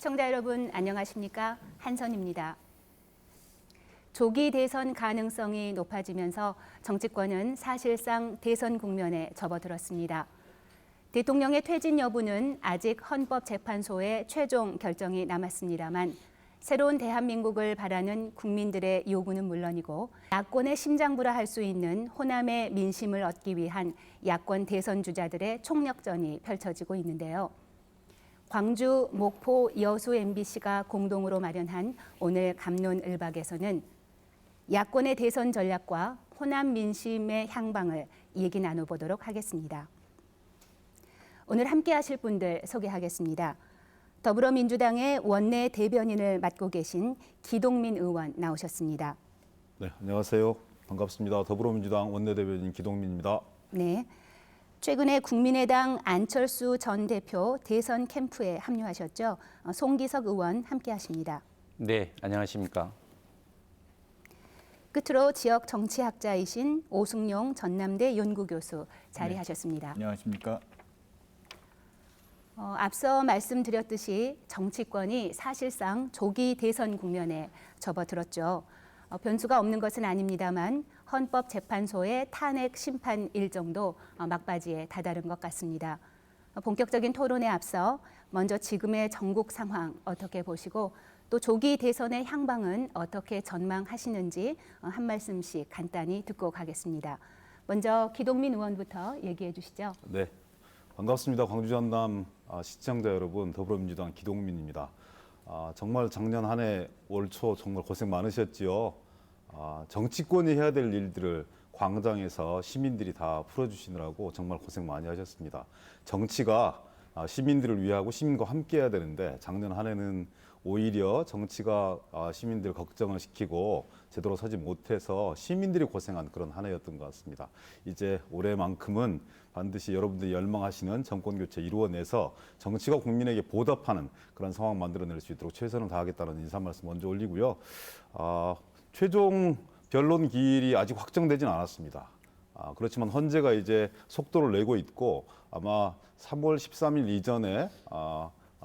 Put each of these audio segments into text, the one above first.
시청자 여러분 안녕하십니까? 한선입니다. 조기 대선 가능성이 높아지면서 정치권은 사실상 대선 국면에 접어들었습니다. 대통령의 퇴진 여부는 아직 헌법재판소의 최종 결정이 남았습니다만 새로운 대한민국을 바라는 국민들의 요구는 물론이고 야권의 심장부라 할 수 있는 호남의 민심을 얻기 위한 야권 대선 주자들의 총력전이 펼쳐지고 있는데요. 광주, 목포, 여수 MBC가 공동으로 마련한 오늘 갑론을박에서는 야권의 대선 전략과 호남 민심의 향방을 얘기 나눠보도록 하겠습니다. 오늘 함께 하실 분들 소개하겠습니다. 더불어민주당의 원내 대변인을 맡고 계신 기동민 의원 나오셨습니다. 네, 안녕하세요. 반갑습니다. 더불어민주당 원내대변인 기동민입니다. 네. 최근에 국민의당 안철수 전 대표 대선 캠프에 합류하셨죠. 송기석 의원 함께 하십니다. 네, 안녕하십니까. 끝으로 지역 정치학자이신 오승용 전남대 연구교수 자리하셨습니다. 네, 안녕하십니까. 앞서 말씀드렸듯이 정치권이 사실상 조기 대선 국면에 접어들었죠. 변수가 없는 것은 아닙니다만 헌법재판소의 탄핵 심판 일정도 막바지에 다다른 것 같습니다. 본격적인 토론에 앞서 먼저 지금의 전국 상황 어떻게 보시고 또 조기 대선의 향방은 어떻게 전망하시는지 한 말씀씩 간단히 듣고 가겠습니다. 먼저 기동민 의원부터 얘기해 주시죠. 네, 반갑습니다. 광주 전남 시청자 여러분, 더불어민주당 기동민입니다. 정말 작년 한 해 올 초 정말 고생 많으셨지요. 정치권이 해야 될 일들을 광장에서 시민들이 다 풀어주시느라고 정말 고생 많이 하셨습니다. 정치가 시민들을 위하고 시민과 함께 해야 되는데 작년 한 해는 오히려 정치가 시민들 걱정을 시키고 제대로 서지 못해서 시민들이 고생한 그런 한 해였던 것 같습니다. 이제 올해만큼은 반드시 여러분들이 열망하시는 정권교체 이루어내서 정치가 국민에게 보답하는 그런 상황 만들어낼 수 있도록 최선을 다하겠다는 인사 말씀 먼저 올리고요. 최종 변론 기일이 아직 확정되지는 않았습니다. 그렇지만 헌재가 이제 속도를 내고 있고 아마 3월 13일 이전에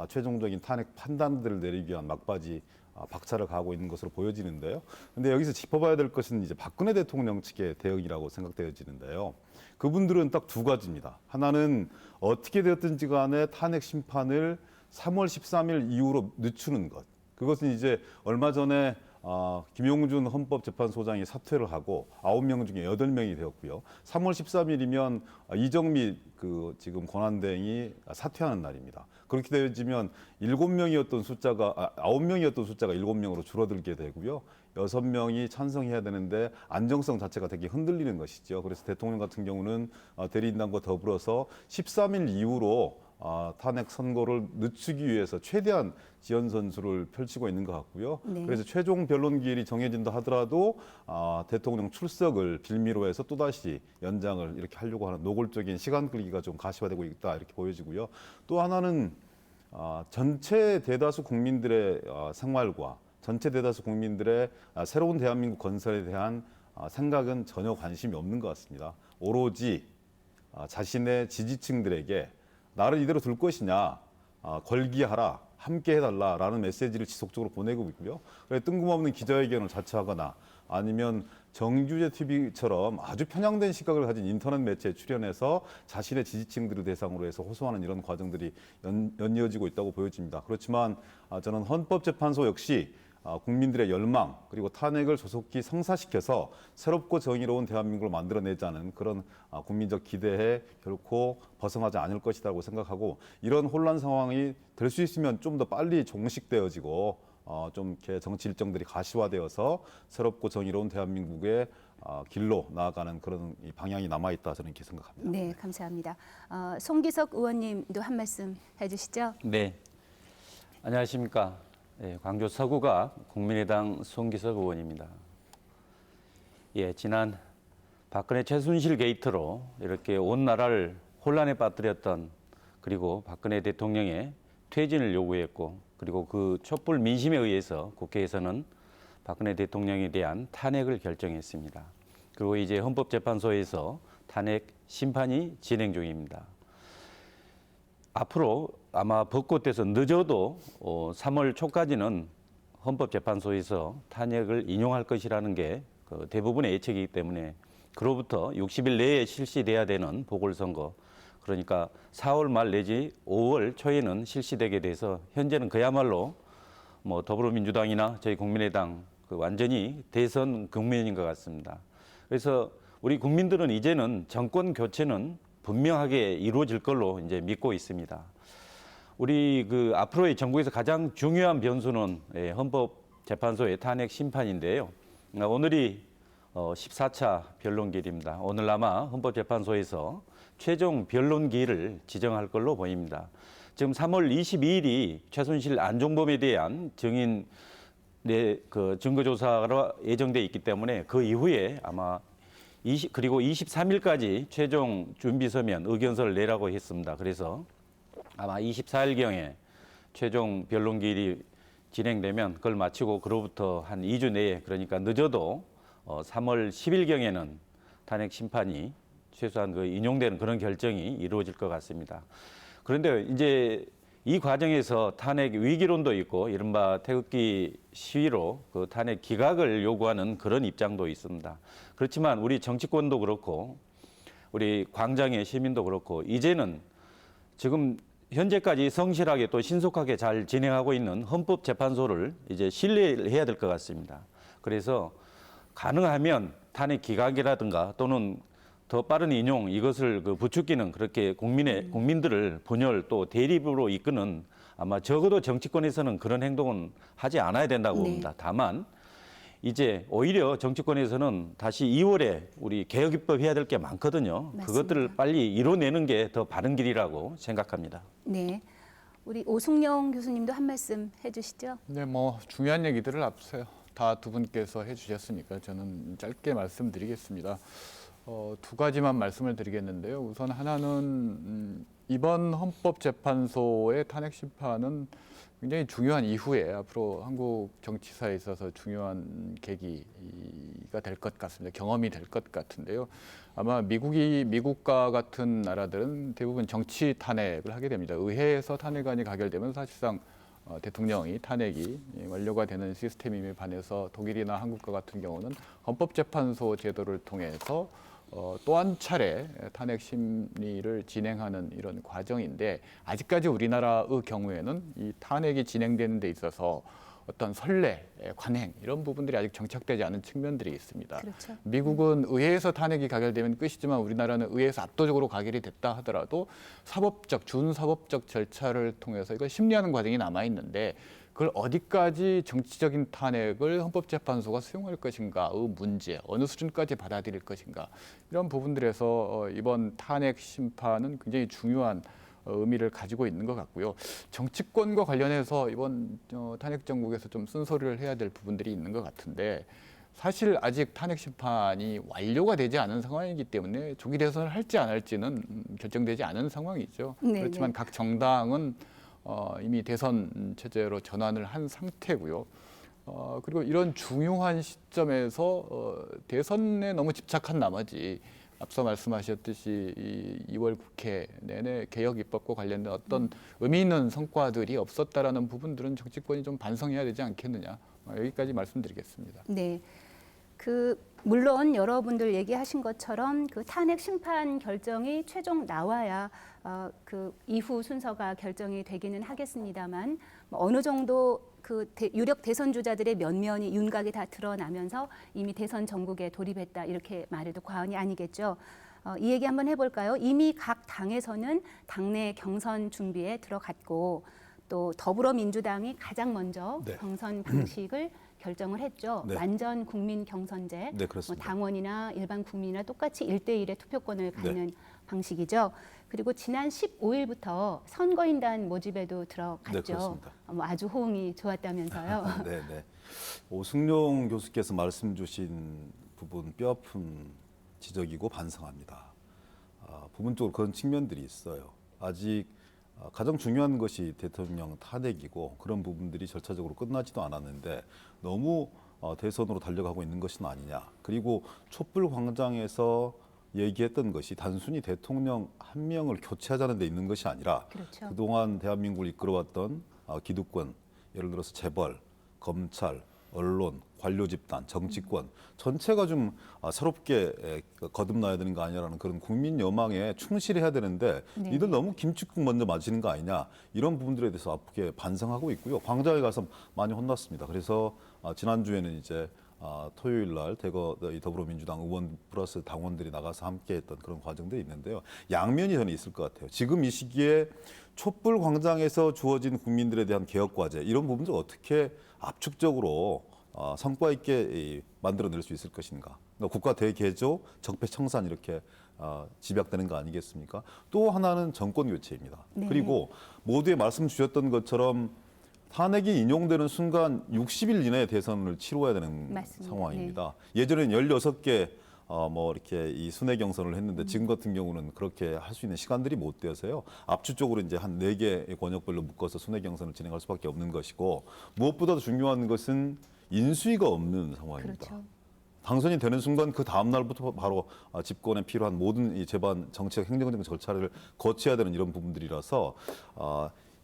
최종적인 탄핵 판단들을 내리기 위한 막바지 박차를 가하고 있는 것으로 보여지는데요. 근데 여기서 짚어봐야 될 것은 이제 박근혜 대통령 측의 대응이라고 생각되어지는데요. 그분들은 딱 두 가지입니다. 하나는 어떻게 되었든지 간에 탄핵 심판을 3월 13일 이후로 늦추는 것. 그것은 이제 얼마 전에 김용준 헌법재판소장이 사퇴를 하고 9명 중에 8명이 되었고요. 3월 13일이면 이정미 지금 권한대행이 사퇴하는 날입니다. 그렇게 되어지면 7명이었던 숫자가 9명이었던 숫자가 7명으로 줄어들게 되고요. 6명이 찬성해야 되는데 안정성 자체가 되게 흔들리는 것이죠. 그래서 대통령 같은 경우는 대리인단과 더불어서 13일 이후로 탄핵 선고를 늦추기 위해서 최대한 지연 선수를 펼치고 있는 것 같고요. 네. 그래서 최종 변론 기일이 정해진다 하더라도 대통령 출석을 빌미로 해서 또다시 연장을 이렇게 하려고 하는 노골적인 시간 끌기가 좀 가시화되고 있다 이렇게 보여지고요. 또 하나는 전체 대다수 국민들의 생활과 전체 대다수 국민들의 새로운 대한민국 건설에 대한 생각은 전혀 관심이 없는 것 같습니다. 오로지 자신의 지지층들에게 나를 이대로 둘 것이냐, 걸기하라, 함께 해달라라는 메시지를 지속적으로 보내고 있고요. 뜬금없는 기자회견을 자처하거나 아니면 정규제 TV처럼 아주 편향된 시각을 가진 인터넷 매체에 출연해서 자신의 지지층들을 대상으로 해서 호소하는 이런 과정들이 연이어지고 있다고 보여집니다. 그렇지만 저는 헌법재판소 역시 국민들의 열망 그리고 탄핵을 조속히 성사시켜서 새롭고 정의로운 대한민국을 만들어내자는 그런 국민적 기대에 결코 벗어나지 않을 것이라고 생각하고 이런 혼란 상황이 될 수 있으면 좀 더 빨리 종식되어지고 좀 이렇게 정치 일정들이 가시화되어서 새롭고 정의로운 대한민국의 길로 나아가는 그런 방향이 남아있다 저는 이렇게 생각합니다. 네, 감사합니다. 송기석 의원님도 한 말씀 해주시죠. 네, 안녕하십니까. 네, 광주 서구가 국민의당 송기석 의원입니다. 예, 지난 박근혜 최순실 게이트로 이렇게 온 나라를 혼란에 빠뜨렸던 그리고 박근혜 대통령의 퇴진을 요구했고 그리고 그 촛불 민심에 의해서 국회에서는 박근혜 대통령에 대한 탄핵을 결정했습니다. 그리고 이제 헌법재판소에서 탄핵 심판이 진행 중입니다. 앞으로 아마 벚꽃에서 늦어도 3월 초까지는 헌법재판소에서 탄핵을 인용할 것이라는 게 그 대부분의 예측이기 때문에 그로부터 60일 내에 실시돼야 되는 보궐선거, 그러니까 4월 말 내지 5월 초에는 실시되게 돼서 현재는 그야말로 뭐 더불어민주당이나 저희 국민의당 그 완전히 대선 국면인 것 같습니다. 그래서 우리 국민들은 이제는 정권 교체는 분명하게 이루어질 걸로 이제 믿고 있습니다. 우리 그 앞으로의 정부에서 가장 중요한 변수는 헌법재판소의 탄핵 심판인데요. 오늘이 14차 변론기일입니다. 오늘 아마 헌법재판소에서 최종 변론기일을 지정할 걸로 보입니다. 지금 3월 22일이 최순실 안종범에 대한 증인 그 증거조사가 예정돼 있기 때문에 그 이후에 아마 그리고 23일까지 최종 준비서면 의견서를 내라고 했습니다. 그래서 아마 24일경에 최종 변론기일이 진행되면 그걸 마치고 그로부터 한 2주 내에, 그러니까 늦어도 3월 10일경에는 탄핵 심판이 최소한 그 인용되는 그런 결정이 이루어질 것 같습니다. 그런데 이제 이 과정에서 탄핵 위기론도 있고 이른바 태극기 시위로 그 탄핵 기각을 요구하는 그런 입장도 있습니다. 그렇지만 우리 정치권도 그렇고 우리 광장의 시민도 그렇고 이제는 지금 현재까지 성실하게 또 신속하게 잘 진행하고 있는 헌법재판소를 이제 신뢰해야 될 것 같습니다. 그래서 가능하면 탄핵 기각이라든가 또는 더 빠른 인용, 이것을 그 부추기는 그렇게 국민들을 분열 또 대립으로 이끄는, 아마 적어도 정치권에서는 그런 행동은 하지 않아야 된다고 봅니다. 다만 이제 오히려 정치권에서는 다시 2월에 우리 개혁 입법해야 될 게 많거든요. 맞습니다. 그것들을 빨리 이뤄내는 게 더 바른 길이라고 생각합니다. 네, 우리 오숙영 교수님도 한 말씀 해주시죠. 네, 뭐 중요한 얘기들을 앞서 다 두 분께서 해주셨으니까 저는 짧게 말씀드리겠습니다. 두 가지만 말씀을 드리겠는데요. 우선 하나는 이번 헌법재판소의 탄핵 심판은 굉장히 중요한 이후에 앞으로 한국 정치사에 있어서 중요한 계기가 될 것 같습니다. 경험이 될 것 같은데요. 아마 미국과 같은 나라들은 대부분 정치 탄핵을 하게 됩니다. 의회에서 탄핵안이 가결되면 사실상 대통령이 탄핵이 완료가 되는 시스템임에 반해서 독일이나 한국과 같은 경우는 헌법재판소 제도를 통해서 또 한 차례 탄핵 심리를 진행하는 이런 과정인데, 아직까지 우리나라의 경우에는 이 탄핵이 진행되는 데 있어서 어떤 선례, 관행 이런 부분들이 아직 정착되지 않은 측면들이 있습니다. 그렇죠. 미국은 의회에서 탄핵이 가결되면 끝이지만 우리나라는 의회에서 압도적으로 가결이 됐다 하더라도 사법적, 준사법적 절차를 통해서 이걸 심리하는 과정이 남아 있는데, 그걸 어디까지 정치적인 탄핵을 헌법재판소가 수용할 것인가의 문제, 어느 수준까지 받아들일 것인가, 이런 부분들에서 이번 탄핵 심판은 굉장히 중요한 의미를 가지고 있는 것 같고요. 정치권과 관련해서 이번 탄핵 정국에서 좀 쓴소리를 해야 될 부분들이 있는 것 같은데, 사실 아직 탄핵 심판이 완료가 되지 않은 상황이기 때문에 조기 대선을 할지 안 할지는 결정되지 않은 상황이죠. 네네. 그렇지만 각 정당은 이미 대선 체제로 전환을 한 상태고요. 그리고 이런 중요한 시점에서 대선에 너무 집착한 나머지 앞서 말씀하셨듯이 이 2월 국회 내내 개혁 입법과 관련된 어떤 의미 있는 성과들이 없었다라는 부분들은 정치권이 좀 반성해야 되지 않겠느냐, 여기까지 말씀드리겠습니다. 네, 물론 여러분들 얘기하신 것처럼 그 탄핵 심판 결정이 최종 나와야 그 이후 순서가 결정이 되기는 하겠습니다만, 어느 정도 그 유력 대선 주자들의 면면이 윤곽이 다 드러나면서 이미 대선 전국에 돌입했다, 이렇게 말해도 과언이 아니겠죠. 이 얘기 한번 해볼까요? 이미 각 당에서는 당내 경선 준비에 들어갔고, 또 더불어민주당이 가장 먼저 네. 경선 방식을 결정을 했죠. 네. 완전 국민 경선제, 네, 그렇습니다. 당원이나 일반 국민이나 똑같이 1대1의 투표권을 갖는 방식이죠. 그리고 지난 15일부터 선거인단 모집에도 들어갔죠. 네, 그렇습니다. 아주 호응이 좋았다면서요. 네, 네. 오승용 교수께서 말씀 주신 부분 뼈아픈 지적이고 반성합니다. 부분적으로 그런 측면들이 있어요. 아직 가장 중요한 것이 대통령 탄핵이고 그런 부분들이 절차적으로 끝나지도 않았는데 너무 대선으로 달려가고 있는 것은 아니냐. 그리고 촛불 광장에서 얘기했던 것이 단순히 대통령 한 명을 교체하자는 데 있는 것이 아니라 그렇죠. 그동안 대한민국을 이끌어왔던 기득권, 예를 들어서 재벌, 검찰, 언론, 관료 집단, 정치권 전체가 좀 새롭게 거듭나야 되는 거 아니냐라는 그런 국민 여망에 충실해야 되는데 네. 이들 너무 김칫국 먼저 맞히는 거 아니냐 이런 부분들에 대해서 아프게 반성하고 있고요. 광장에 가서 많이 혼났습니다. 그래서 지난주에는 이제 토요일 날 대거 이 더불어민주당 의원 플러스 당원들이 나가서 함께했던 그런 과정들이 있는데요. 양면이 저는 있을 것 같아요. 지금 이 시기에 촛불 광장에서 주어진 국민들에 대한 개혁 과제 이런 부분들 어떻게 압축적으로 성과 있게 만들어낼 수 있을 것인가. 그러니까 국가 대개조, 적폐청산 이렇게 집약되는 거 아니겠습니까? 또 하나는 정권 교체입니다. 네. 그리고 모두에 말씀 주셨던 것처럼 탄핵이 인용되는 순간 60일 이내에 대선을 치러야 되는 맞습니다. 상황입니다. 예전에는 16개 뭐 이렇게 이 순회 경선을 했는데 지금 같은 경우는 그렇게 할 수 있는 시간들이 못 되어서요. 압축적으로 이제 한 4개 권역별로 묶어서 순회 경선을 진행할 수밖에 없는 것이고 무엇보다도 중요한 것은 인수위가 없는 상황입니다. 그렇죠. 당선이 되는 순간 그 다음 날부터 바로 집권에 필요한 모든 이 제반 정책 행정적 절차를 거쳐야 되는 이런 부분들이라서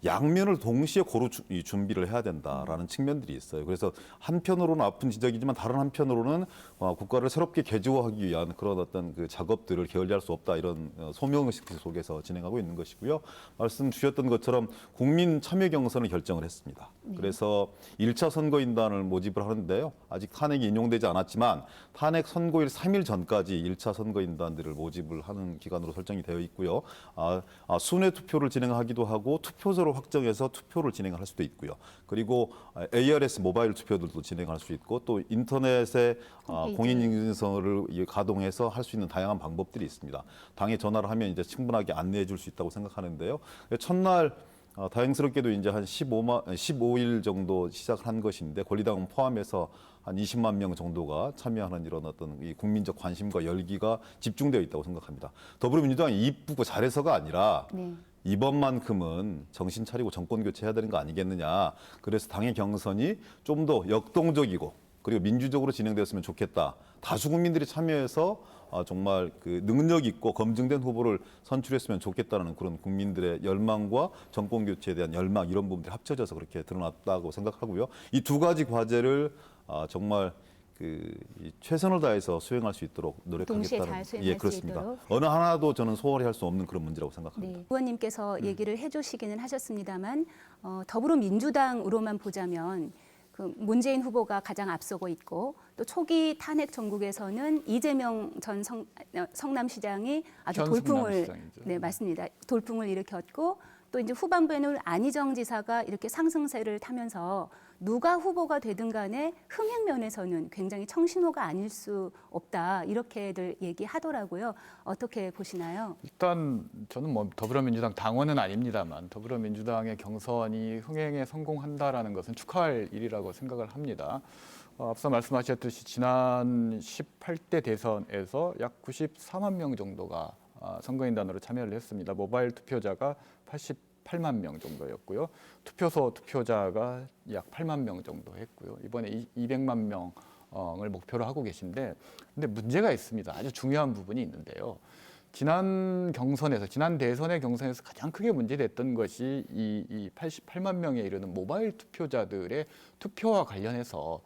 양면을 동시에 고루 준비를 해야 된다라는 측면들이 있어요. 그래서 한편으로는 아픈 지적이지만 다른 한편으로는 국가를 새롭게 개조하기 위한 그런 어떤 그 작업들을 게을리할 수 없다 이런 소명의식 속에서 진행하고 있는 것이고요. 말씀 주셨던 것처럼 국민 참여 경선을 결정을 했습니다. 그래서 1차 선거인단을 모집을 하는데요. 아직 탄핵이 인용되지 않았지만 탄핵 선고일 3일 전까지 1차 선거인단들을 모집을 하는 기간으로 설정이 되어 있고요. 순회 투표를 진행하기도 하고 투표소를 확정해서 투표를 진행할 수도 있고요. 그리고 ARS 모바일 투표들도 진행할 수 있고 또 인터넷에 공인인증서를 가동해서 할 수 있는 다양한 방법들이 있습니다. 당에 전화를 하면 이제 충분하게 안내해 줄 수 있다고 생각하는데요. 첫날 다행스럽게도 이제 한 15일 정도 시작한 것인데 권리당원 포함해서 한 20만 명 정도가 참여하는 이런 어떤 이 국민적 관심과 열기가 집중되어 있다고 생각합니다. 더불어민주당이 이쁘고 잘해서가 아니라 네. 이번만큼은 정신 차리고 정권 교체해야 되는 거 아니겠느냐. 그래서 당의 경선이 좀 더 역동적이고 그리고 민주적으로 진행되었으면 좋겠다. 다수 국민들이 참여해서 정말 그 능력 있고 검증된 후보를 선출했으면 좋겠다는 그런 국민들의 열망과 정권 교체에 대한 열망 이런 부분들이 합쳐져서 그렇게 드러났다고 생각하고요. 이 두 가지 과제를 정말 최선을 다해서 수행할 수 있도록 동시에 잘 노력하겠다는 수행할 수 그렇습니다. 있도록. 어느 하나도 저는 소홀히 할 수 없는 그런 문제라고 생각합니다. 네. 의원님께서 얘기를 해주시기는 하셨습니다만 더불어민주당으로만 보자면 그 문재인 후보가 가장 앞서고 있고 또 초기 탄핵 전국에서는 이재명 전 성남시장이 아주 전 돌풍을 성남시장이죠. 네 맞습니다. 돌풍을 일으켰고 또 이제 후반부에는 안희정 지사가 이렇게 상승세를 타면서 누가 후보가 되든 간에 흥행 면에서는 굉장히 청신호가 아닐 수 없다 이렇게들 얘기하더라고요. 어떻게 보시나요? 일단 저는 뭐 더불어민주당 당원은 아닙니다만 더불어민주당의 경선이 흥행에 성공한다라는 것은 축하할 일이라고 생각을 합니다. 앞서 말씀하셨듯이 지난 18대 대선에서 약 94만 명 정도가 선거인단으로 참여를 했습니다. 모바일 투표자가 88만 명 정도였고요. 투표소 투표자가 약 8만 명 정도 했고요. 이번에 200만 명을 목표로 하고 계신데 근데 문제가 있습니다. 아주 중요한 부분이 있는데요. 지난 대선의 경선에서 가장 크게 문제됐던 것이 이 88만 명에 이르는 모바일 투표자들의 투표와 관련해서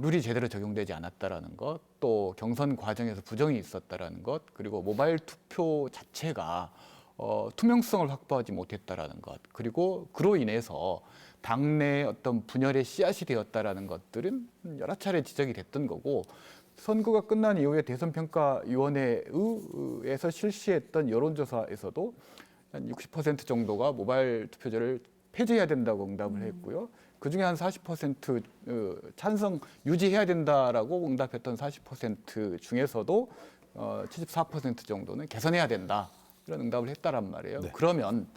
룰이 제대로 적용되지 않았다라는 것, 또 경선 과정에서 부정이 있었다라는 것, 그리고 모바일 투표 자체가 투명성을 확보하지 못했다라는 것, 그리고 그로 인해서 당내 어떤 분열의 씨앗이 되었다라는 것들은 여러 차례 지적이 됐던 거고 선거가 끝난 이후에 대선평가위원회에서 실시했던 여론조사에서도 한 60% 정도가 모바일 투표제를 폐지해야 된다고 응답을 했고요. 그중에 한 40% 찬성 유지해야 된다라고 응답했던 40% 중에서도 74% 정도는 개선해야 된다 이런 응답을 했다란 말이에요. 네. 그러면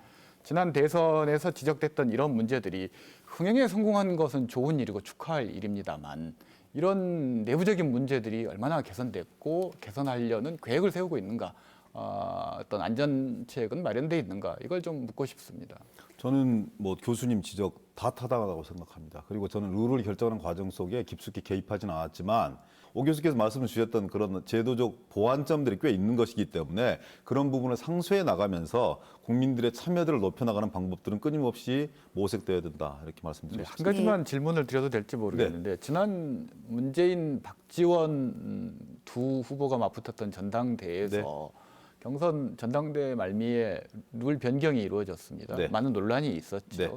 지난 대선에서 지적됐던 이런 문제들이 흥행에 성공한 것은 좋은 일이고 축하할 일입니다만 이런 내부적인 문제들이 얼마나 개선됐고 개선하려는 계획을 세우고 있는가, 어떤 안전책은 마련돼 있는가 이걸 좀 묻고 싶습니다. 저는 뭐 교수님 지적 다 타당하다고 생각합니다. 그리고 저는 룰을 결정하는 과정 속에 깊숙이 개입하지는 않았지만 오 교수께서 말씀 주셨던 그런 제도적 보완점들이 꽤 있는 것이기 때문에 그런 부분을 상쇄해 나가면서 국민들의 참여도를 높여나가는 방법들은 끊임없이 모색돼야 된다 이렇게 말씀드리고 네, 한 싶습니다. 가지만 질문을 드려도 될지 모르겠는데 지난 문재인, 박지원 두 후보가 맞붙었던 전당대회에서 경선 전당대회 말미에 룰 변경이 이루어졌습니다. 네. 많은 논란이 있었죠. 네.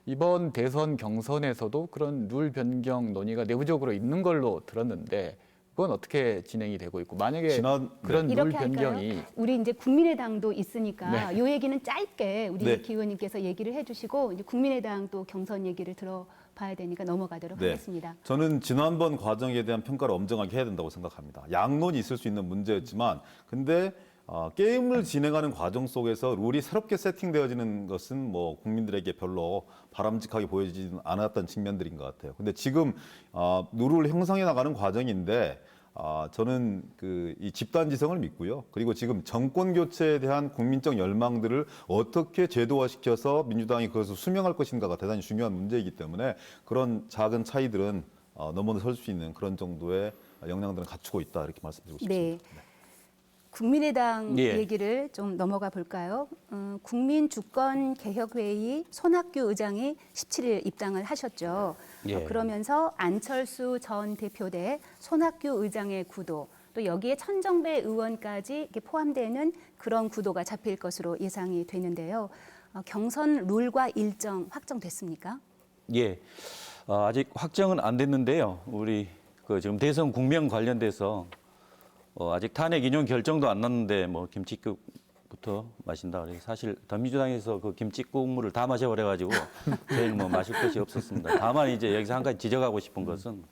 이번 대선 경선에서도 그런 룰 변경 논의가 내부적으로 있는 걸로 들었는데 그건 어떻게 진행이 되고 있고 만약에 그런 룰 이렇게 변경이 할까요? 우리 이제 국민의당도 있으니까 이 얘기는 짧게 우리 네. 기 의원님께서 얘기를 해주시고 이제 국민의당 또 경선 얘기를 들어봐야 되니까 넘어가도록 네. 하겠습니다. 저는 지난번 과정에 대한 평가를 엄정하게 해야 된다고 생각합니다. 양론이 있을 수 있는 문제였지만 근데 게임을 진행하는 과정 속에서 룰이 새롭게 세팅되어지는 것은 뭐 국민들에게 별로 바람직하게 보여지지 않았던 측면들인 것 같아요. 근데 지금 룰을 형성해 나가는 과정인데 저는 이 집단지성을 믿고요. 그리고 지금 정권 교체에 대한 국민적 열망들을 어떻게 제도화시켜서 민주당이 그것을 수명할 것인가가 대단히 중요한 문제이기 때문에 그런 작은 차이들은 넘어설 수 있는 그런 정도의 역량들은 갖추고 있다 이렇게 말씀드리고 싶습니다. 네. 국민의당 예. 얘기를 좀 넘어가 볼까요? 국민주권개혁회의 손학규 의장이 17일 입당을 하셨죠. 예. 그러면서 안철수 전 대표 대 손학규 의장의 구도, 또 여기에 천정배 의원까지 이렇게 포함되는 그런 구도가 잡힐 것으로 예상이 되는데요. 경선 룰과 일정 확정됐습니까? 예, 아직 확정은 안 됐는데요. 우리 지금 대선 국면 관련돼서 아직 탄핵 인용 결정도 안 났는데 뭐 김치국부터 마신다 그래서 사실 더민주당에서 그 김치 국물을 다 마셔버려가지고 저희는 뭐 마실 것이 없었습니다. 다만 이제 여기서 한 가지 지적하고 싶은 것은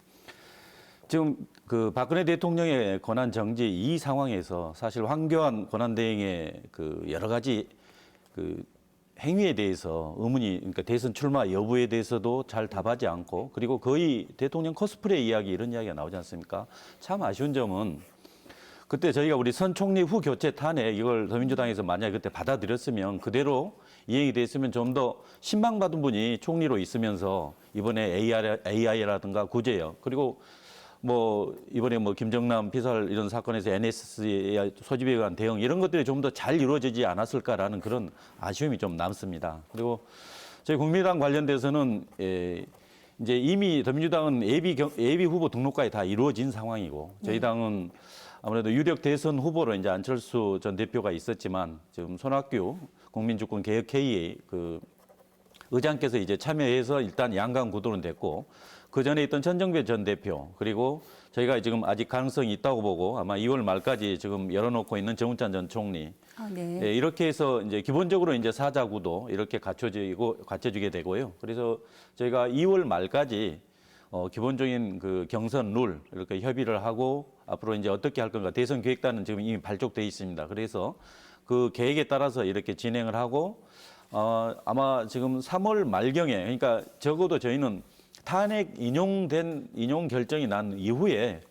지금 그 박근혜 대통령의 권한 정지 이 상황에서 사실 황교안 권한대행의 그 여러 가지 그 행위에 대해서 의문이, 그러니까 대선 출마 여부에 대해서도 잘 답하지 않고 그리고 거의 대통령 코스프레 이야기 이런 이야기가 나오지 않습니까? 참 아쉬운 점은 그때 저희가 우리 선 총리 후 교체 탄핵 이걸 더민주당에서 만약에 그때 받아들였으면 그대로 이행이 됐으면 좀 더 신망받은 분이 총리로 있으면서 이번에 AI라든가 구제역 그리고 뭐 이번에 뭐 김정남 피살 이런 사건에서 NSC 소집에 의한 대응 이런 것들이 좀 더 잘 이루어지지 않았을까라는 그런 아쉬움이 좀 남습니다. 그리고 저희 국민의당 관련돼서는 이제 이미 더민주당은 예비 후보 등록까지 다 이루어진 상황이고 저희 당은 아무래도 유력 대선 후보로 이제 안철수 전 대표가 있었지만 지금 손학규 국민주권개혁회의 그 의장께서 이제 참여해서 일단 양강 구도는 됐고 그 전에 있던 천정배 전 대표 그리고 저희가 지금 아직 가능성이 있다고 보고 아마 2월 말까지 지금 열어놓고 있는 정우찬 전 총리 네, 이렇게 해서 이제 기본적으로 이제 사자 구도 이렇게 갖춰지게 되고요. 그래서 저희가 2월 말까지 기본적인 그 경선 룰 이렇게 협의를 하고 앞으로 이제 어떻게 할 건가 대선 계획단은 지금 이미 발족돼 있습니다. 그래서 그 계획에 따라서 이렇게 진행을 하고 아마 지금 3월 말경에 그러니까 적어도 저희는 탄핵 인용 결정이 난 이후에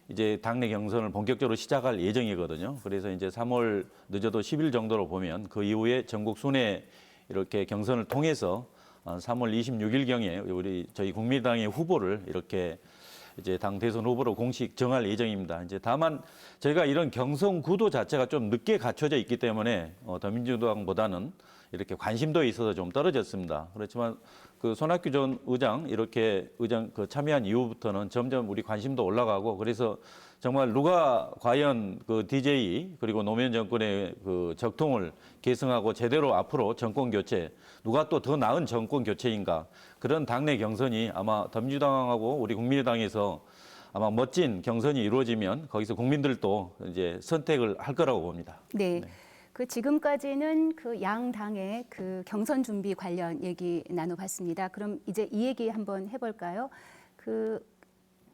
이제 당내 경선을 본격적으로 시작할 예정이거든요. 그래서 이제 3월 늦어도 10일 정도로 보면 그 이후에 전국 순회 이렇게 경선을 통해서 3월 26일경에 저희 국민의당의 후보를 이렇게 이제 당 대선 후보로 공식 정할 예정입니다. 이제 다만 저희가 이런 경선 구도 자체가 좀 늦게 갖춰져 있기 때문에 더민주당보다는 이렇게 관심도에 있어서 좀 떨어졌습니다. 그렇지만 그 손학규 전 의장 그 참여한 이후부터는 점점 우리 관심도 올라가고 그래서 정말 누가 과연 그 DJ 그리고 노무현 정권의 그 적통을 계승하고 제대로 앞으로 정권 교체 누가 또 더 나은 정권 교체인가 그런 당내 경선이 아마 더민주당하고 우리 국민의당에서 아마 멋진 경선이 이루어지면 거기서 국민들도 이제 선택을 할 거라고 봅니다. 네. 그 지금까지는 그 양 당의 그 경선 준비 관련 얘기 나눠봤습니다. 그럼 이제 이 얘기 한번 해볼까요? 그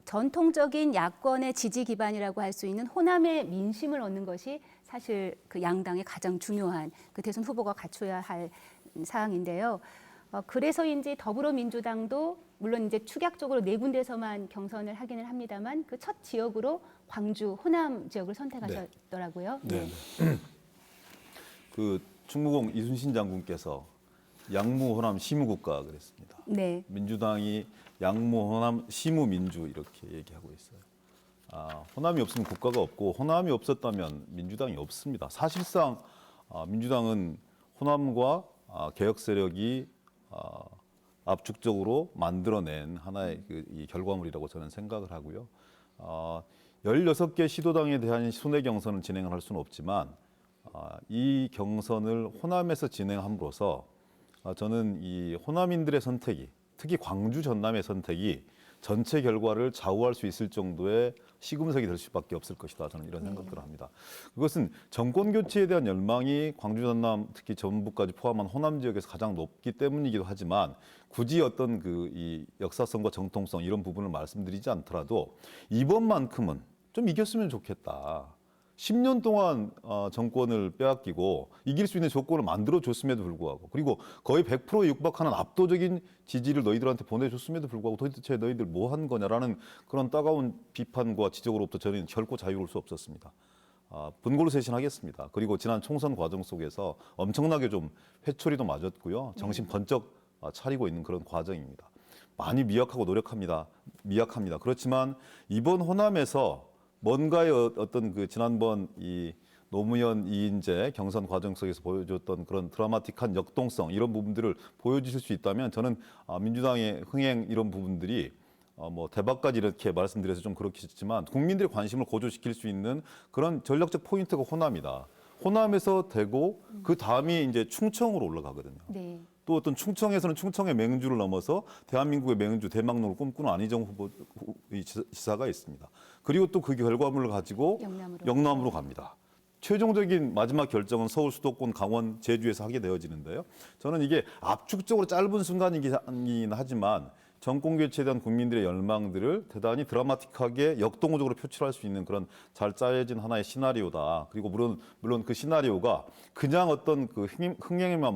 전통적인 야권의 지지 기반이라고 할 수 있는 호남의 민심을 얻는 것이 사실 그 양당의 가장 중요한 그 대선 후보가 갖춰야 할 사항인데요. 그래서인지 더불어민주당도 물론 이제 축약적으로 4군데서만 경선을 하기는 합니다만 그 첫 지역으로 광주 호남 지역을 선택하셨더라고요. 그 충무공 이순신 장군께서 양무 호남 시무국가 그랬습니다. 네. 민주당이 양무 호남 시무민주 이렇게 얘기하고 있어요. 호남이 없으면 국가가 없고 호남이 없었다면 민주당이 없습니다. 사실상 민주당은 호남과 개혁 세력이 압축적으로 만들어낸 하나의 이 결과물이라고 저는 생각을 하고요. 16개 시도당에 대한 순회 경선을 진행을 할 수는 없지만 이 경선을 호남에서 진행함으로써 저는 이 호남인들의 선택이 특히 광주 전남의 선택이 전체 결과를 좌우할 수 있을 정도의 시금석이 될 수밖에 없을 것이다. 저는 이런 생각들을 합니다. 그것은 정권 교체에 대한 열망이 광주 전남 특히 전북까지 포함한 호남 지역에서 가장 높기 때문이기도 하지만 굳이 어떤 이 역사성과 정통성 이런 부분을 말씀드리지 않더라도 이번만큼은 좀 이겼으면 좋겠다. 10년 동안 정권을 빼앗기고 이길 수 있는 조건을 만들어줬음에도 불구하고 그리고 거의 100%에 육박하는 압도적인 지지를 너희들한테 보내줬음에도 불구하고 도대체 너희들 뭐 한 거냐라는 그런 따가운 비판과 지적으로부터 저는 결코 자유로울 수 없었습니다. 분골 쇄신하겠습니다. 그리고 지난 총선 과정 속에서 엄청나게 좀 회초리도 맞았고요. 정신 번쩍 차리고 있는 그런 과정입니다. 많이 미약하고 노력합니다. 미약합니다. 그렇지만 이번 호남에서 뭔가의 어떤 지난번 이 노무현 이인재 경선 과정 속에서 보여줬던 그런 드라마틱한 역동성 이런 부분들을 보여주실 수 있다면 저는 민주당의 흥행 이런 부분들이 뭐 대박까지 이렇게 말씀드려서 좀 그렇겠지만 국민들의 관심을 고조시킬 수 있는 그런 전략적 포인트가 호남이다. 호남에서 되고 그 다음이 이제 충청으로 올라가거든요. 네. 또 어떤 충청에서는 충청의 맹주를 넘어서 대한민국의 맹주 대망로를 꿈꾸는 안희정 후보 지사가 있습니다. 그리고 또 그 결과물을 가지고 영남으로 갑니다. 최종적인 마지막 결정은 서울 수도권, 강원, 제주에서 하게 되어지는데요. 저는 이게 압축적으로 짧은 순간이긴 하지만 정권 교체에 대한 국민들의 열망들을 대단히 드라마틱하게 역동적으로 표출할 수 있는 그런 잘 짜여진 하나의 시나리오다. 그리고 물론 그 시나리오가 그냥 어떤 그 흥행에만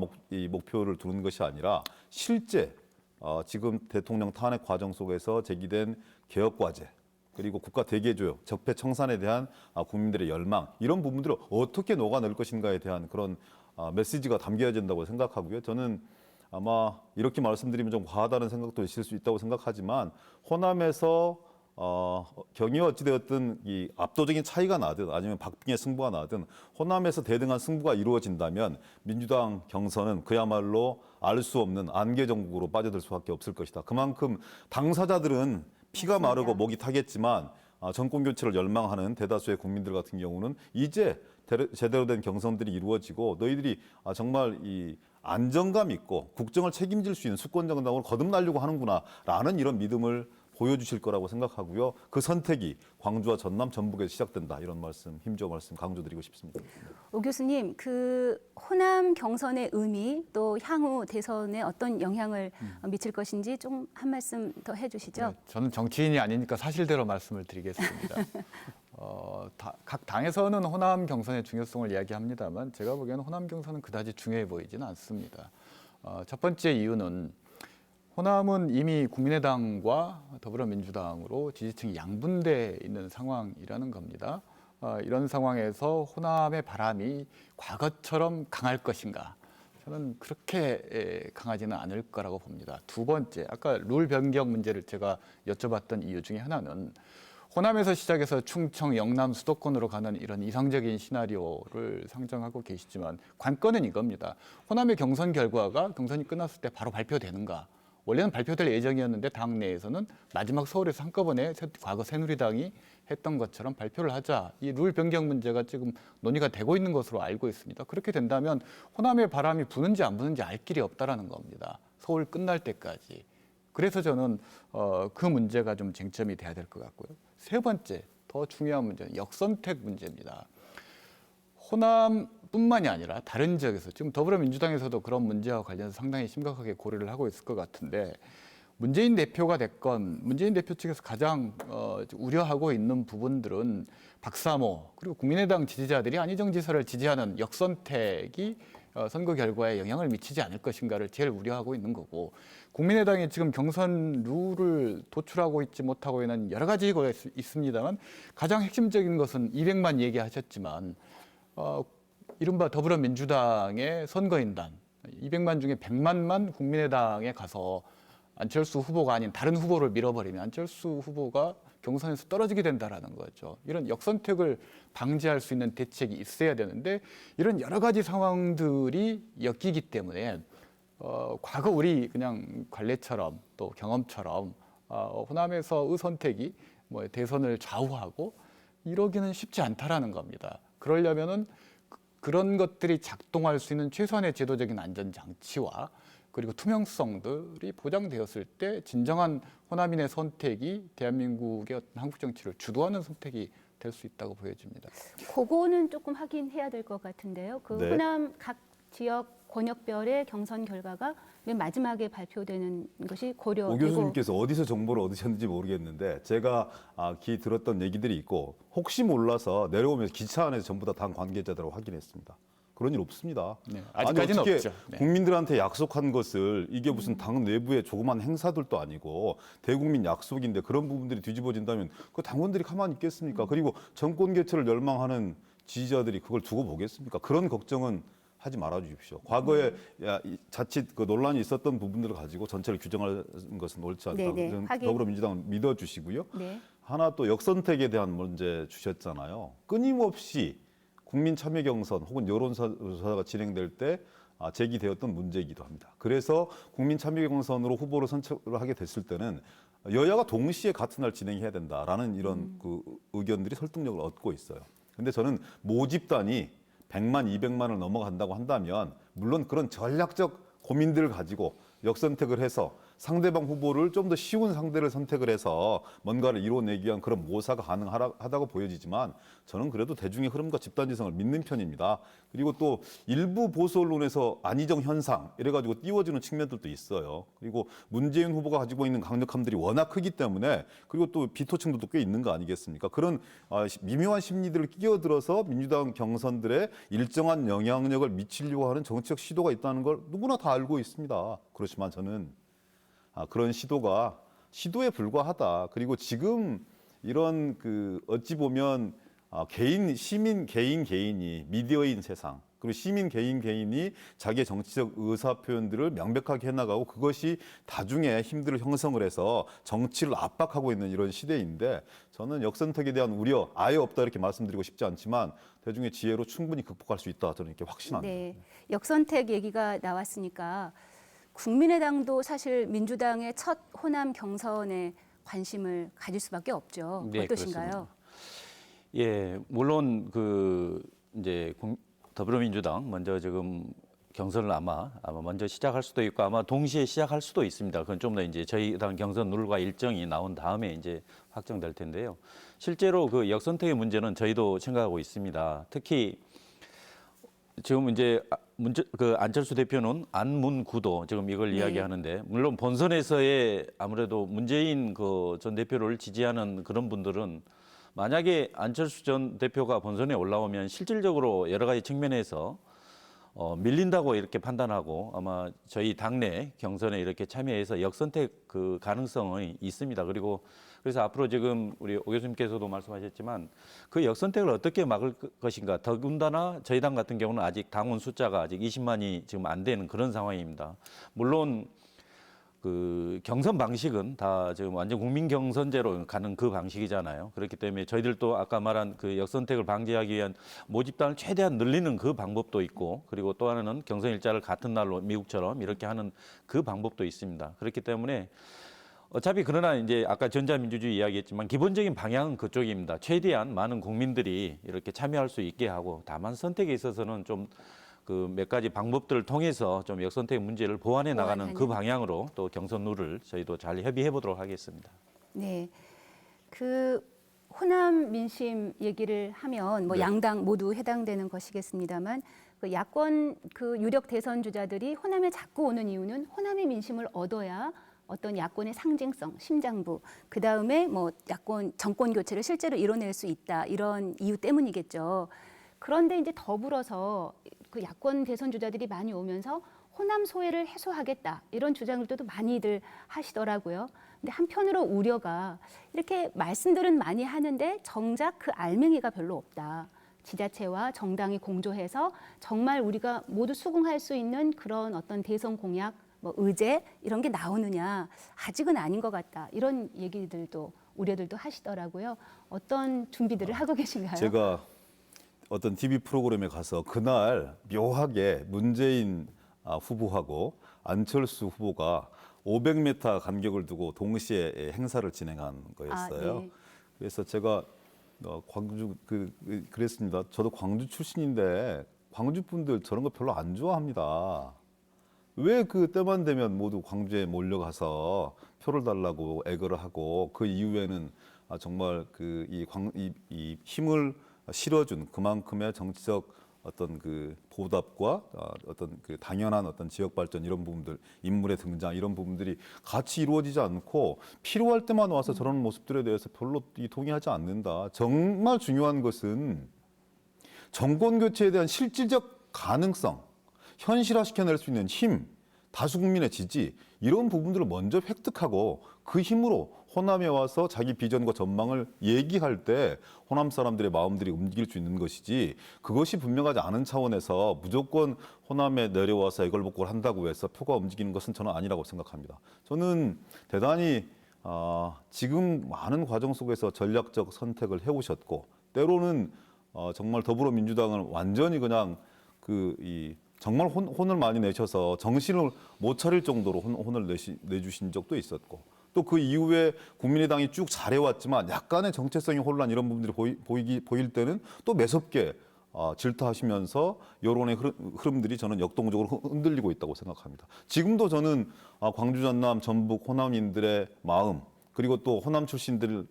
목표를 두는 것이 아니라 실제 지금 대통령 탄핵 과정 속에서 제기된 개혁 과제 그리고 국가 대개조역, 적폐 청산에 대한 국민들의 열망 이런 부분들을 어떻게 녹아낼 것인가에 대한 그런 메시지가 담겨야 된다고 생각하고요. 저는 아마 이렇게 말씀드리면 좀 과하다는 생각도 있을 수 있다고 생각하지만 호남에서 경이 어찌되었든 이 압도적인 차이가 나든 아니면 박빙의 승부가 나든 호남에서 대등한 승부가 이루어진다면 민주당 경선은 그야말로 알 수 없는 안개 정국으로 빠져들 수밖에 없을 것이다. 그만큼 당사자들은 피가 마르고 목이 타겠지만 정권 교체를 열망하는 대다수의 국민들 같은 경우는 이제 제대로 된 경선들이 이루어지고 너희들이 정말 이 안정감 있고 국정을 책임질 수 있는 수권 정당으로 거듭나려고 하는구나라는 이런 믿음을 보여주실 거라고 생각하고요. 그 선택이 광주와 전남, 전북에서 시작된다. 이런 말씀, 힘주어 말씀 강조드리고 싶습니다. 오 교수님, 그 호남 경선의 의미 또 향후 대선에 어떤 영향을 미칠 것인지 좀 한 말씀 더 해주시죠. 네, 저는 정치인이 아니니까 사실대로 말씀을 드리겠습니다. 각 당에서는 호남 경선의 중요성을 이야기합니다만 제가 보기에는 호남 경선은 그다지 중요해 보이지는 않습니다. 첫 번째 이유는 호남은 이미 국민의당과 더불어민주당으로 지지층이 양분돼 있는 상황이라는 겁니다. 이런 상황에서 호남의 바람이 과거처럼 강할 것인가? 저는 그렇게 강하지는 않을 거라고 봅니다. 두 번째, 아까 룰 변경 문제를 제가 여쭤봤던 이유 중에 하나는 호남에서 시작해서 충청, 영남, 수도권으로 가는 이런 이상적인 시나리오를 상정하고 계시지만 관건은 이겁니다. 호남의 경선 결과가 경선이 끝났을 때 바로 발표되는가? 원래는 발표될 예정이었는데 당내에서는 마지막 서울에서 한꺼번에 과거 새누리당이 했던 것처럼 발표를 하자. 이 룰 변경 문제가 지금 논의가 되고 있는 것으로 알고 있습니다. 그렇게 된다면 호남의 바람이 부는지 안 부는지 알 길이 없다라는 겁니다. 서울 끝날 때까지. 그래서 저는 그 문제가 좀 쟁점이 돼야 될 것 같고요. 세 번째, 더 중요한 문제는 역선택 문제입니다. 호남뿐만이 아니라 다른 지역에서 지금 더불어민주당에서도 그런 문제와 관련해서 상당히 심각하게 고려를 하고 있을 것 같은데 문재인 대표가 됐건 문재인 대표 측에서 가장 우려하고 있는 부분들은 박사모 그리고 국민의당 지지자들이 안희정 지사를 지지하는 역선택이 선거 결과에 영향을 미치지 않을 것인가를 제일 우려하고 있는 거고 국민의당이 지금 경선 룰을 도출하고 있지 못하고 있는 여러 가지 이유가 있습니다만 가장 핵심적인 것은 200만 얘기하셨지만 이른바 더불어민주당의 선거인단 200만 중에 100만만 국민의당에 가서 안철수 후보가 아닌 다른 후보를 밀어버리면 안철수 후보가 경선에서 떨어지게 된다라는 거죠. 이런 역선택을 방지할 수 있는 대책이 있어야 되는데 이런 여러 가지 상황들이 엮이기 때문에 과거 우리 그냥 관례처럼 또 경험처럼 호남에서의 선택이 뭐 대선을 좌우하고 이러기는 쉽지 않다라는 겁니다. 그러려면은 그런 것들이 작동할 수 있는 최소한의 제도적인 안전장치와 그리고 투명성들이 보장되었을 때 진정한 호남인의 선택이 대한민국의 어떤 한국 정치를 주도하는 선택이 될 수 있다고 보여집니다. 그거는 조금 확인해야 될 것 같은데요. 그 네. 호남 각 지역 권역별의 경선 결과가 맨 마지막에 발표되는 것이 오 고려되고 교수님께서 어디서 정보를 얻으셨는지 모르겠는데 제가 들었던 얘기들이 있고 혹시 몰라서 내려오면서 기차 안에서 전부 다 당 관계자들하고 확인했습니다. 그런 일 없습니다. 네, 아직까지는 어떻게 없죠. 네. 국민들한테 약속한 것을 이게 무슨 당 내부의 조그만 행사들도 아니고 대국민 약속인데 그런 부분들이 뒤집어진다면 그 당원들이 가만히 있겠습니까? 그리고 정권 교체를 열망하는 지지자들이 그걸 두고 보겠습니까? 그런 걱정은 하지 말아 주십시오. 과거에 자칫 그 논란이 있었던 부분들을 가지고 전체를 규정하는 것은 옳지 않다. 네네, 저는 하긴. 더불어민주당은 믿어주시고요. 네. 하나 또 역선택에 대한 문제 주셨잖아요. 끊임없이 국민 참여 경선 혹은 여론조사가 진행될 때 제기되었던 문제이기도 합니다. 그래서 국민 참여 경선으로 후보를 선출을 하게 됐을 때는 여야가 동시에 같은 날 진행해야 된다라는 이런 그 의견들이 설득력을 얻고 있어요. 근데 저는 모집단이 100만, 200만을 넘어간다고 한다면 물론 그런 전략적 고민들을 가지고 역선택을 해서 상대방 후보를 좀 더 쉬운 상대를 선택을 해서 뭔가를 이뤄내기 위한 그런 모사가 가능하다고 보여지지만 저는 그래도 대중의 흐름과 집단지성을 믿는 편입니다. 그리고 또 일부 보수 언론에서 안희정 현상 이래가지고 띄워주는 측면들도 있어요. 그리고 문재인 후보가 가지고 있는 강력함들이 워낙 크기 때문에 그리고 또 비토층들도 꽤 있는 거 아니겠습니까? 그런 미묘한 심리들을 끼어들어서 민주당 경선들에 일정한 영향력을 미치려고 하는 정치적 시도가 있다는 걸 누구나 다 알고 있습니다. 그렇지만 저는 그런 시도가 시도에 불과하다. 그리고 지금 이런 그 어찌 보면 시민 개인이 미디어인 세상 그리고 시민 개인이 자기의 정치적 의사 표현들을 명백하게 해나가고 그것이 다중의 힘들을 형성을 해서 정치를 압박하고 있는 이런 시대인데 저는 역선택에 대한 우려 아예 없다 이렇게 말씀드리고 싶지 않지만 대중의 지혜로 충분히 극복할 수 있다 저는 이렇게 확신합니다. 네. 역선택 얘기가 나왔으니까 국민의당도 사실 민주당의 첫 호남 경선에 관심을 가질 수밖에 없죠. 네, 어떠신가요? 그렇습니다. 예, 물론 그 이제 더불어민주당 먼저 지금 경선을 아마 먼저 시작할 수도 있고 아마 동시에 시작할 수도 있습니다. 그건 좀 더 이제 저희 당 경선 룰과 일정이 나온 다음에 이제 확정될 텐데요. 실제로 그 역선택의 문제는 저희도 생각하고 있습니다. 특히 지금 이제 그 안철수 대표는 안문구도 지금 이걸 네. 이야기하는데 물론 본선에서의 아무래도 문재인 그 전 대표를 지지하는 그런 분들은 만약에 안철수 전 대표가 본선에 올라오면 실질적으로 여러 가지 측면에서 밀린다고 이렇게 판단하고 아마 저희 당내 경선에 이렇게 참여해서 역선택 그 가능성이 있습니다. 그래서 앞으로 지금 우리 오 교수님께서도 말씀하셨지만 그 역선택을 어떻게 막을 것인가. 더군다나 저희 당 같은 경우는 아직 당원 숫자가 아직 20만이 지금 안 되는 그런 상황입니다. 물론 그 경선 방식은 다 지금 완전 국민 경선제로 가는 그 방식이잖아요. 그렇기 때문에 저희들도 아까 말한 그 역선택을 방지하기 위한 모집단을 최대한 늘리는 그 방법도 있고 그리고 또 하나는 경선 일자를 같은 날로 미국처럼 이렇게 하는 그 방법도 있습니다. 그렇기 때문에 어차피 그러나 이제 아까 전자민주주의 이야기했지만 기본적인 방향은 그쪽입니다. 최대한 많은 국민들이 이렇게 참여할 수 있게 하고 다만 선택에 있어서는 좀 그 몇 가지 방법들을 통해서 좀 역선택 문제를 보완해 나가는 그 방향으로 또 경선 룰을 저희도 잘 협의해 보도록 하겠습니다. 네. 그 호남 민심 얘기를 하면 뭐 네. 양당 모두 해당되는 것이겠습니다만 그 야권 그 유력 대선 주자들이 호남에 자꾸 오는 이유는 호남의 민심을 얻어야 어떤 야권의 상징성, 심장부, 그 다음에 뭐 야권 정권 교체를 실제로 이뤄낼 수 있다 이런 이유 때문이겠죠. 그런데 이제 더불어서 그 야권 대선 주자들이 많이 오면서 호남 소외를 해소하겠다 이런 주장들도 많이들 하시더라고요. 근데 한편으로 우려가 이렇게 말씀들은 많이 하는데 정작 그 알맹이가 별로 없다. 지자체와 정당이 공조해서 정말 우리가 모두 수긍할 수 있는 그런 어떤 대선 공약, 뭐 의제 이런 게 나오느냐 아직은 아닌 것 같다 이런 얘기들도 우려들도 하시더라고요. 어떤 준비들을 하고 계신가요? 제가 어떤 TV 프로그램에 가서 그날 묘하게 문재인 후보하고 안철수 후보가 500m 간격을 두고 동시에 행사를 진행한 거였어요. 네. 그래서 제가 광주 그랬습니다. 저도 광주 출신인데 광주 분들 저런 거 별로 안 좋아합니다. 왜 그 때만 되면 모두 광주에 몰려가서 표를 달라고 애걸을 하고 그 이후에는 정말 이 힘을 실어준 그만큼의 정치적 어떤 그 보답과 어떤 그 당연한 어떤 지역 발전 이런 부분들 인물의 등장 이런 부분들이 같이 이루어지지 않고 필요할 때만 와서 저런 모습들에 대해서 별로 동의하지 않는다. 정말 중요한 것은 정권 교체에 대한 실질적 가능성, 현실화시켜낼 수 있는 힘, 다수 국민의 지지 이런 부분들을 먼저 획득하고 그 힘으로 호남에 와서 자기 비전과 전망을 얘기할 때 호남 사람들의 마음들이 움직일 수 있는 것이지 그것이 분명하지 않은 차원에서 무조건 호남에 내려와서 애걸복걸 한다고 해서 표가 움직이는 것은 저는 아니라고 생각합니다. 저는 대단히 지금 많은 과정 속에서 전략적 선택을 해오셨고 때로는 정말 더불어민주당을 완전히 그냥 정말 혼을 많이 내셔서 정신을 못 차릴 정도로 혼을 내주신 적도 있었고 또 그 이후에 국민의당이 쭉 잘해왔지만 약간의 정체성의 혼란 이런 부분들이 보일 때는 또 매섭게 질타하시면서 여론의 흐름들이 저는 역동적으로 흔들리고 있다고 생각합니다. 지금도 저는 광주, 전남, 전북 호남인들의 마음 그리고 또 호남 출신들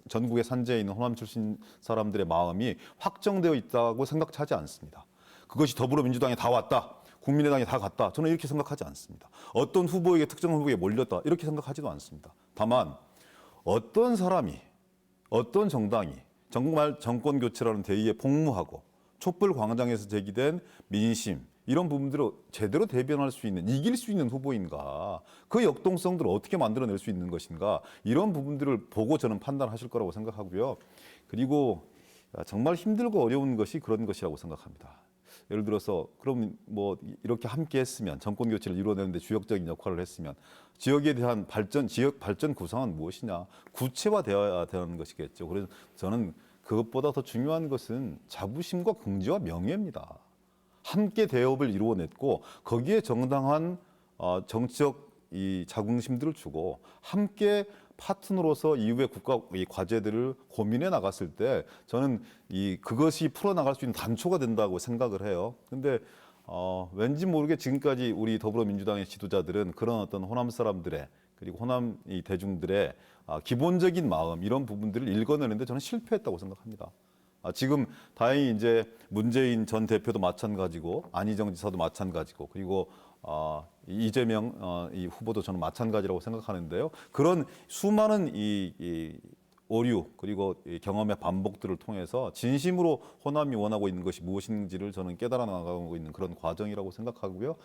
전국에 산재해 있는 호남 출신 사람들의 마음이 확정되어 있다고 생각하지 않습니다. 그것이 더불어민주당에 다 왔다. 국민의당에 다 갔다. 저는 이렇게 생각하지 않습니다. 어떤 후보에게 특정 후보에게 몰렸다. 이렇게 생각하지도 않습니다. 다만 어떤 사람이 어떤 정당이 정말 정권 교체라는 대의에 복무하고 촛불 광장에서 제기된 민심 이런 부분들을 제대로 대변할 수 있는 이길 수 있는 후보인가 그 역동성들을 어떻게 만들어낼 수 있는 것인가 이런 부분들을 보고 저는 판단하실 거라고 생각하고요. 그리고 정말 힘들고 어려운 것이 그런 것이라고 생각합니다. 예를 들어서 그럼 뭐 이렇게 함께 했으면 정권 교체를 이루어내는데 주역적인 역할을 했으면 지역에 대한 지역 발전 구상은 무엇이냐 구체화되어야 되는 것이겠죠. 그래서 저는 그것보다 더 중요한 것은 자부심과 긍지와 명예입니다. 함께 대업을 이루어냈고 거기에 정당한 정치적 이 자긍심들을 주고 함께 파트너로서 이후의 국가 과제들을 고민해 나갔을 때 저는 그것이 풀어나갈 수 있는 단초가 된다고 생각을 해요. 근데 왠지 모르게 지금까지 우리 더불어민주당의 지도자들은 그런 어떤 호남 사람들의 그리고 호남 대중들의 기본적인 마음 이런 부분들을 읽어내는데 저는 실패했다고 생각합니다. 지금 다행히 이제 문재인 전 대표도 마찬가지고 안희정 지사도 마찬가지고 그리고 이재명 이 후보도 저는 마찬가지라고 생각하는데요. 그런 수많은 이 오류 그리고 이 경험의 반복들을 통해서 진심으로 호남이 원하고 있는 것이 무엇인지를 저는 깨달아 나가고 있는 그런 과정이라고 생각하고요.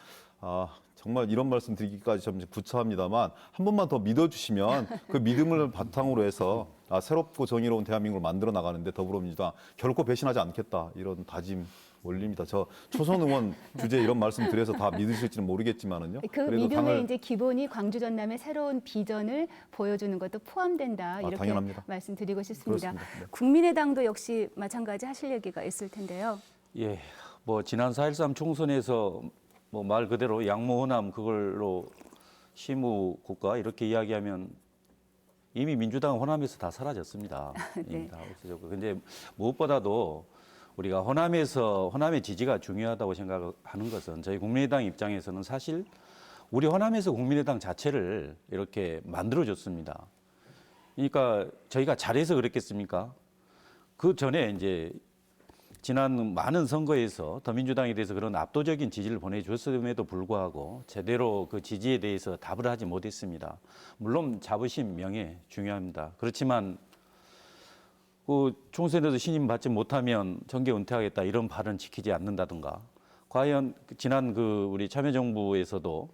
정말 이런 말씀 드리기까지 좀 구차합니다만 한 번만 더 믿어주시면 그 믿음을 바탕으로 해서 새롭고 정의로운 대한민국을 만들어 나가는데 더불어민주당 결코 배신하지 않겠다 이런 다짐 올립니다. 저 초선 의원 주제 이런 말씀 드려서 다 믿으실지는 모르겠지만은요. 그 믿음의 이제 기본이 광주 전남의 새로운 비전을 보여주는 것도 포함된다 이렇게 당연합니다. 말씀드리고 싶습니다. 그렇습니다. 네. 국민의당도 역시 마찬가지 하실 얘기가 있을 텐데요. 예, 뭐 지난 4.13 총선에서 뭐 말 그대로 양모 호남 그걸로 시무 국가 이렇게 이야기하면 이미 민주당은 호남에서 다 사라졌습니다. 네. 이미 다 없어졌고. 근데 무엇보다도 우리가 호남의 지지가 중요하다고 생각하는 것은 저희 국민의당 입장에서는 사실 우리 호남에서 국민의당 자체를 이렇게 만들어줬습니다. 그러니까 저희가 잘해서 그랬겠습니까? 그 전에 이제 지난 많은 선거에서 더민주당에 대해서 그런 압도적인 지지를 보내줬음에도 불구하고 제대로 그 지지에 대해서 답을 하지 못했습니다. 물론 자부심, 명예 중요합니다. 그렇지만 그 총선에서 신임받지 못하면 정계 은퇴하겠다 이런 발언 지키지 않는다든가 과연 지난 우리 참여정부에서도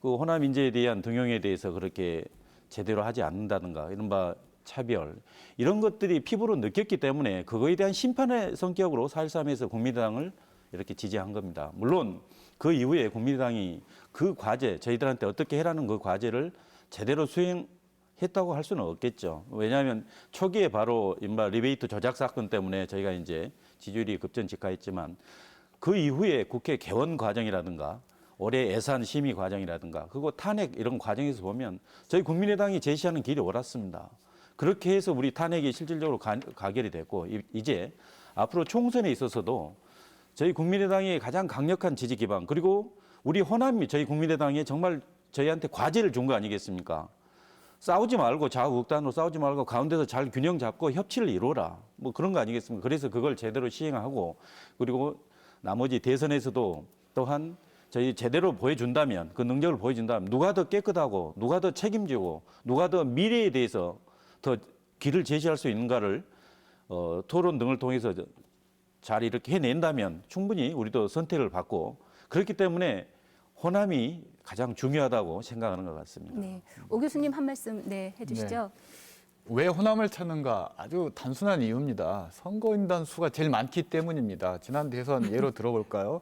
그 호남 인재에 대한 등용에 대해서 그렇게 제대로 하지 않는다든가 이른바 차별 이런 것들이 피부로 느꼈기 때문에 그거에 대한 심판의 성격으로 4.13에서 국민의당을 이렇게 지지한 겁니다. 물론 그 이후에 국민의당이 그 과제, 저희들한테 어떻게 해라는 그 과제를 제대로 수행했다고 할 수는 없겠죠. 왜냐하면 초기에 바로 이른바 리베이트 조작 사건 때문에 저희가 이제 지지율이 급전직하했지만 그 이후에 국회 개원 과정이라든가 올해 예산 심의 과정이라든가 그거 탄핵 이런 과정에서 보면 저희 국민의당이 제시하는 길이 옳았습니다. 그렇게 해서 우리 탄핵이 실질적으로 가결이 됐고 이제 앞으로 총선에 있어서도 저희 국민의당의 가장 강력한 지지 기반 그리고 우리 호남이 저희 국민의당에 정말 저희한테 과제를 준 거 아니겠습니까? 싸우지 말고 좌우극단으로 싸우지 말고 가운데서 잘 균형 잡고 협치를 이루어라. 뭐 그런 거 아니겠습니까? 그래서 그걸 제대로 시행하고 그리고 나머지 대선에서도 또한 저희 제대로 보여준다면 그 능력을 보여준다면 누가 더 깨끗하고 누가 더 책임지고 누가 더 미래에 대해서 더 길을 제시할 수 있는가를 토론 등을 통해서 잘 이렇게 해낸다면 충분히 우리도 선택을 받고 그렇기 때문에 호남이 가장 중요하다고 생각하는 것 같습니다. 네, 오 교수님 한 말씀 해주시죠. 왜 호남을 찾는가? 아주 단순한 이유입니다. 선거인단 수가 제일 많기 때문입니다. 지난 대선 예로 들어볼까요?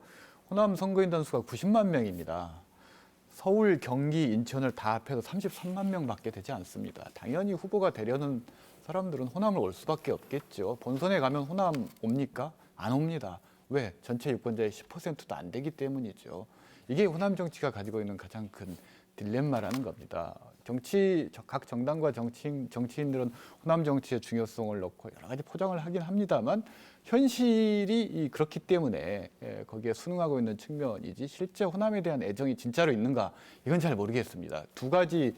호남 선거인단 수가 90만 명입니다. 서울, 경기, 인천을 다 합해서 33만 명밖에 되지 않습니다. 당연히 후보가 되려는 사람들은 호남을 올 수밖에 없겠죠. 본선에 가면 호남 옵니까? 안 옵니다. 왜? 전체 유권자의 10%도 안 되기 때문이죠. 이게 호남 정치가 가지고 있는 가장 큰 딜레마라는 겁니다. 각 정당과 정치인들은 호남 정치의 중요성을 놓고 여러 가지 포장을 하긴 합니다만 현실이 그렇기 때문에 거기에 순응하고 있는 측면이지 실제 호남에 대한 애정이 진짜로 있는가 이건 잘 모르겠습니다. 두 가지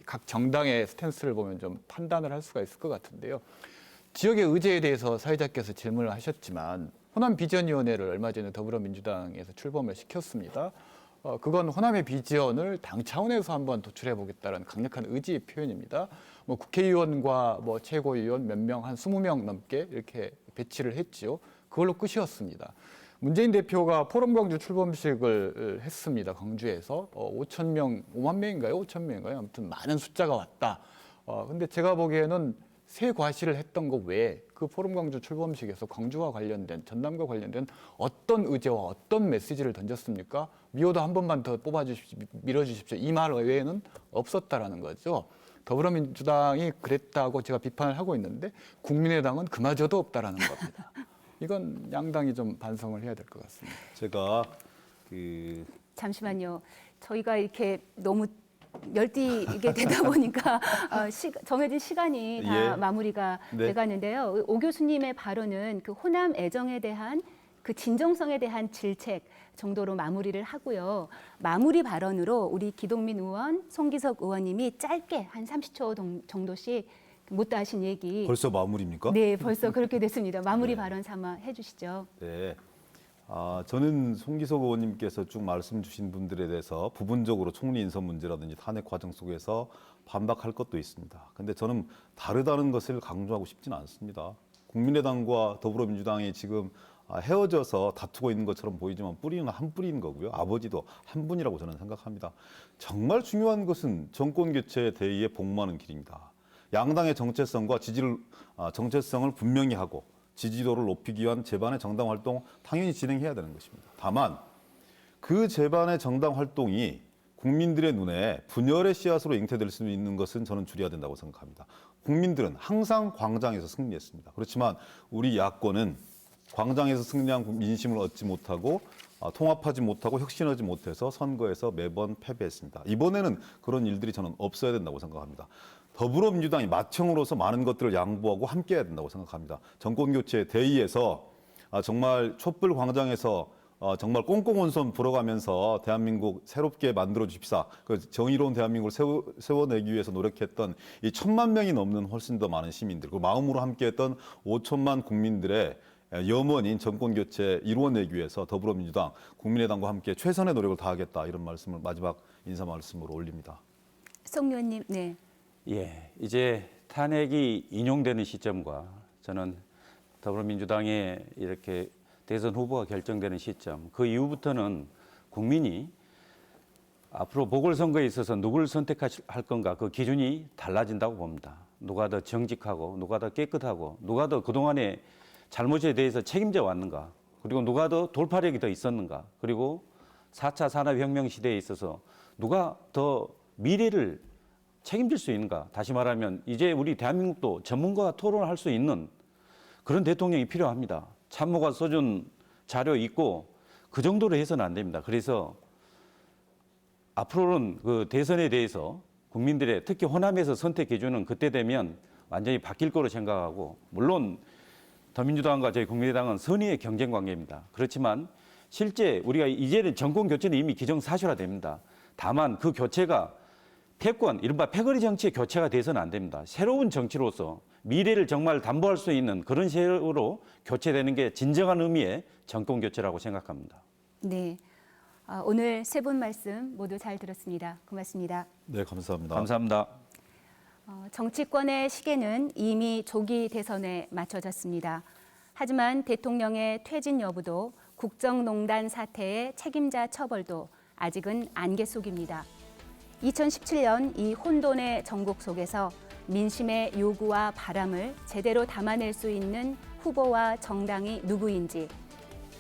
각 정당의 스탠스를 보면 좀 판단을 할 수가 있을 것 같은데요. 지역의 의제에 대해서 사회자께서 질문을 하셨지만 호남 비전위원회를 얼마 전에 더불어민주당에서 출범을 시켰습니다. 그건 호남의 비전을 당 차원에서 한번 도출해 보겠다는 강력한 의지의 표현입니다. 뭐 국회의원과 뭐 최고위원 몇 명, 한 20명 넘게 이렇게 배치를 했지요. 그걸로 끝이었습니다. 문재인 대표가 포럼 광주 출범식을 했습니다. 광주에서 5만 명인가요? 5천 명인가요? 아무튼 많은 숫자가 왔다. 근데 제가 보기에는 새 과시를 했던 거 외에 그 포럼 광주 출범식에서 광주와 관련된 전남과 관련된 어떤 의제와 어떤 메시지를 던졌습니까? 미호도 한 번만 더 밀어주십시오. 이 말 외에는 없었다라는 거죠. 더불어민주당이 그랬다고 제가 비판을 하고 있는데 국민의당은 그마저도 없다라는 겁니다. 이건 양당이 좀 반성을 해야 될 것 같습니다. 제가 잠시만요. 저희가 이렇게 너무 열띠게 되다 보니까 정해진 시간이 다 예. 마무리가 네. 돼가는데요. 오 교수님의 발언은 그 호남 애정에 대한 그 진정성에 대한 질책 정도로 마무리를 하고요. 마무리 발언으로 우리 기동민 의원, 송기석 의원님이 짧게 한 30초 정도씩 못다 하신 얘기. 벌써 마무리입니까? 네, 벌써 그렇게 됐습니다. 마무리 발언 삼아 해주시죠. 네. 저는 송기석 의원님께서 쭉 말씀 주신 분들에 대해서 부분적으로 총리 인선 문제라든지 탄핵 과정 속에서 반박할 것도 있습니다. 근데 저는 다르다는 것을 강조하고 싶지는 않습니다. 국민의당과 더불어민주당이 지금 헤어져서 다투고 있는 것처럼 보이지만 뿌리는 한 뿌리인 거고요. 아버지도 한 분이라고 저는 생각합니다. 정말 중요한 것은 정권 교체 대의에 복무하는 길입니다. 양당의 정체성과 정체성을 분명히 하고 지지도를 높이기 위한 제반의 정당 활동 당연히 진행해야 되는 것입니다. 다만 그 제반의 정당 활동이 국민들의 눈에 분열의 씨앗으로 잉태될 수 있는 것은 저는 줄여야 된다고 생각합니다. 국민들은 항상 광장에서 승리했습니다. 그렇지만 우리 야권은 광장에서 승리한 민심을 얻지 못하고 통합하지 못하고 혁신하지 못해서 선거에서 매번 패배했습니다. 이번에는 그런 일들이 저는 없어야 된다고 생각합니다. 더불어민주당이 맏형으로서 많은 것들을 양보하고 함께해야 된다고 생각합니다. 정권교체 대의에서 정말 촛불 광장에서 정말 꽁꽁온손 불어가면서 대한민국 새롭게 만들어 주십사. 그 정의로운 대한민국을 세워내기 위해서 노력했던 이 1,000만 명이 넘는 훨씬 더 많은 시민들, 그 마음으로 함께했던 5천만 국민들의 염원인 정권교체 이루어내기 위해서 더불어민주당, 국민의당과 함께 최선의 노력을 다하겠다 이런 말씀을 마지막 인사 말씀으로 올립니다. 송 의원님, 네. 예, 이제 탄핵이 인용되는 시점과 저는 더불어민주당의 이렇게 대선 후보가 결정되는 시점, 그 이후부터는 국민이 앞으로 보궐선거에 있어서 누구를 선택할 건가 그 기준이 달라진다고 봅니다. 누가 더 정직하고 누가 더 깨끗하고 누가 더 그동안의 잘못에 대해서 책임져 왔는가, 그리고 누가 더 돌파력이 더 있었는가, 그리고 4차 산업혁명 시대에 있어서 누가 더 미래를 책임질 수 있는가. 다시 말하면 이제 우리 대한민국도 전문가와 토론할 수 있는 그런 대통령이 필요합니다. 참모가 써준 자료 있고 그 정도로 해서는 안 됩니다. 그래서 앞으로는 그 대선에 대해서 국민들의 특히 호남에서 선택해주는 그때 되면 완전히 바뀔 거로 생각하고, 물론 더민주당과 저희 국민의당은 선의의 경쟁 관계입니다. 그렇지만 실제 우리가 이제는 정권 교체는 이미 기정사실화됩니다. 다만 그 교체가 패권, 이른바 패거리 정치의 교체가 돼서는 안 됩니다. 새로운 정치로서 미래를 정말 담보할 수 있는 그런 세로 교체되는 게 진정한 의미의 정권 교체라고 생각합니다. 네. 오늘 세 분 말씀 모두 잘 들었습니다. 고맙습니다. 네, 감사합니다. 감사합니다. 정치권의 시계는 이미 조기 대선에 맞춰졌습니다. 하지만 대통령의 퇴진 여부도 국정농단 사태의 책임자 처벌도 아직은 안개 속입니다. 2017년 이 혼돈의 전국 속에서 민심의 요구와 바람을 제대로 담아낼 수 있는 후보와 정당이 누구인지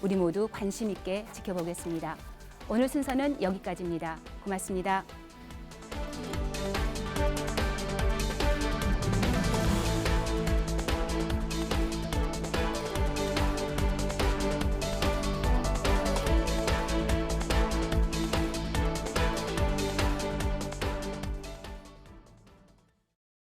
우리 모두 관심 있게 지켜보겠습니다. 오늘 순서는 여기까지입니다. 고맙습니다.